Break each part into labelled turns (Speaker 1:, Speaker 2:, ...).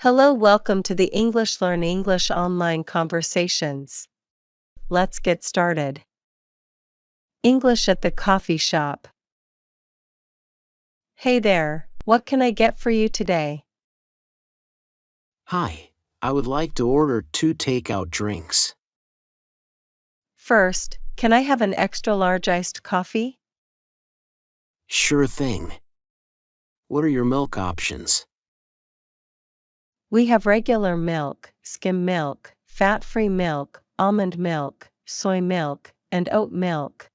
Speaker 1: Hello, welcome to the English Learn English online conversations. Let's get started. English at the coffee shop. Hey there, what can I get for you today?
Speaker 2: Hi, I would like to order 2 takeout drinks.
Speaker 1: First, can I have an extra large iced coffee?
Speaker 2: Sure thing. What are your milk options?
Speaker 1: We have regular milk, skim milk, fat-free milk, almond milk, soy milk, and oat milk.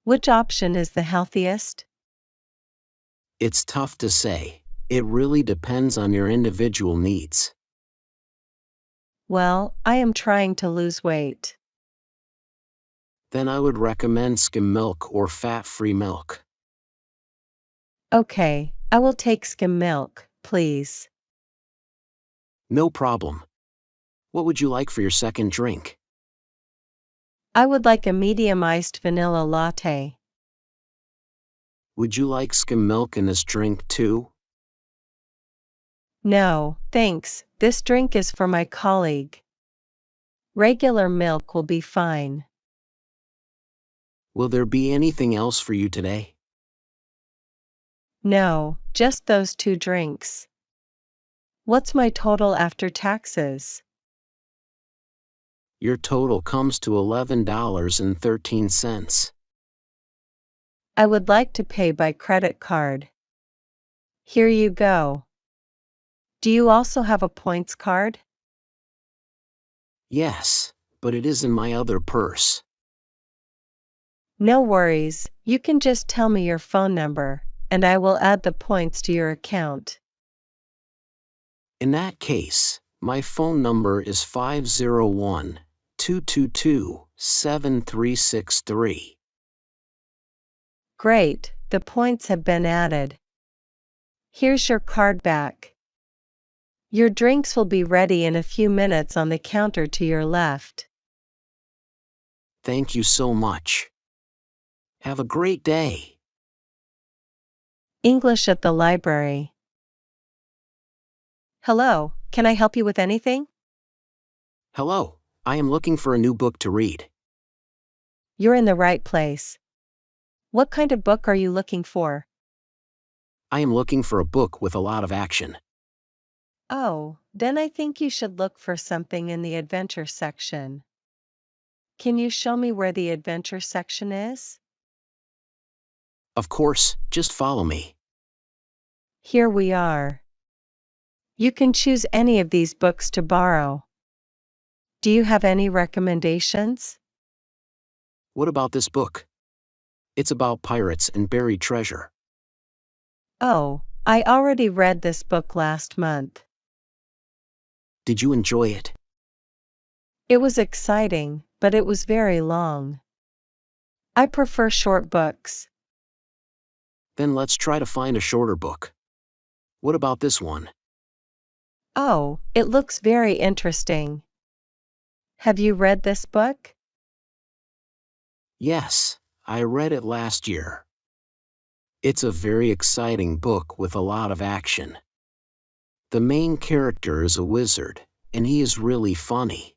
Speaker 1: Which option is the healthiest?
Speaker 2: It's tough to say. It really depends on your individual needs.
Speaker 1: Well, I am trying to lose weight.
Speaker 2: Then I would recommend skim milk or fat-free milk.
Speaker 1: Okay, I will take skim milk, please.
Speaker 2: No problem. What would you like for your second drink?
Speaker 1: I would like a medium iced vanilla latte.
Speaker 2: Would you like skim milk in this drink too?
Speaker 1: No, thanks, this drink is for my colleague. Regular milk will be fine.
Speaker 2: Will there be anything else for you today?
Speaker 1: No, just those 2 drinks. What's my total after taxes?
Speaker 2: Your total comes to $11.13.
Speaker 1: I would like to pay by credit card. Here you go. Do you also have a points card?
Speaker 2: Yes, but it is in my other purse.
Speaker 1: No worries, you can just tell me your phone number, and I will add the points to your account.
Speaker 2: In that case, my phone number is 501-222-7363.
Speaker 1: Great, the points have been added. Here's your card back. Your drinks will be ready in a few minutes on the counter to your left.
Speaker 2: Thank you so much. Have a great day.
Speaker 1: English at the library. Hello, can I help you with anything?
Speaker 2: Hello, I am looking for a new book to read.
Speaker 1: You're in the right place. What kind of book are you looking for?
Speaker 2: I am looking for a book with a lot of action.
Speaker 1: Oh, then I think you should look for something in the adventure section. Can you show me where the adventure section is?
Speaker 2: Of course, just follow me.
Speaker 1: Here we are. You can choose any of these books to borrow. Do you have any recommendations?
Speaker 2: What about this book? It's about pirates and buried treasure.
Speaker 1: Oh, I already read this book last month.
Speaker 2: Did you enjoy it?
Speaker 1: It was exciting, but it was very long. I prefer short books.
Speaker 2: Then let's try to find a shorter book. What about this one?
Speaker 1: Oh, it looks very interesting. Have you read this book?
Speaker 2: Yes, I read it last year. It's a very exciting book with a lot of action. The main character is a wizard, and he is really funny.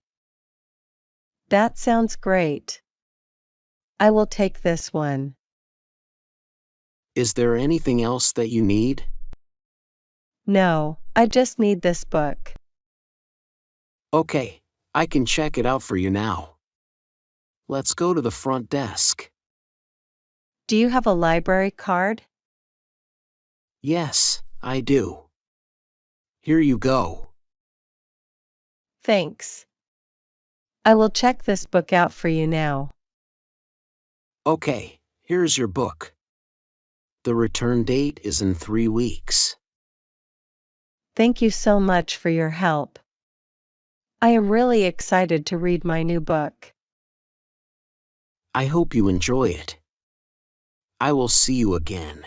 Speaker 1: That sounds great. I will take this one.
Speaker 2: Is there anything else that you need?
Speaker 1: No, I just need this book.
Speaker 2: Okay, I can check it out for you now. Let's go to the front desk.
Speaker 1: Do you have a library card?
Speaker 2: Yes, I do. Here you go.
Speaker 1: Thanks. I will check this book out for you now.
Speaker 2: Okay, here's your book. The return date is in 3 weeks.
Speaker 1: Thank you so much for your help. I am really excited to read my new book.
Speaker 2: I hope you enjoy it. I will see you again.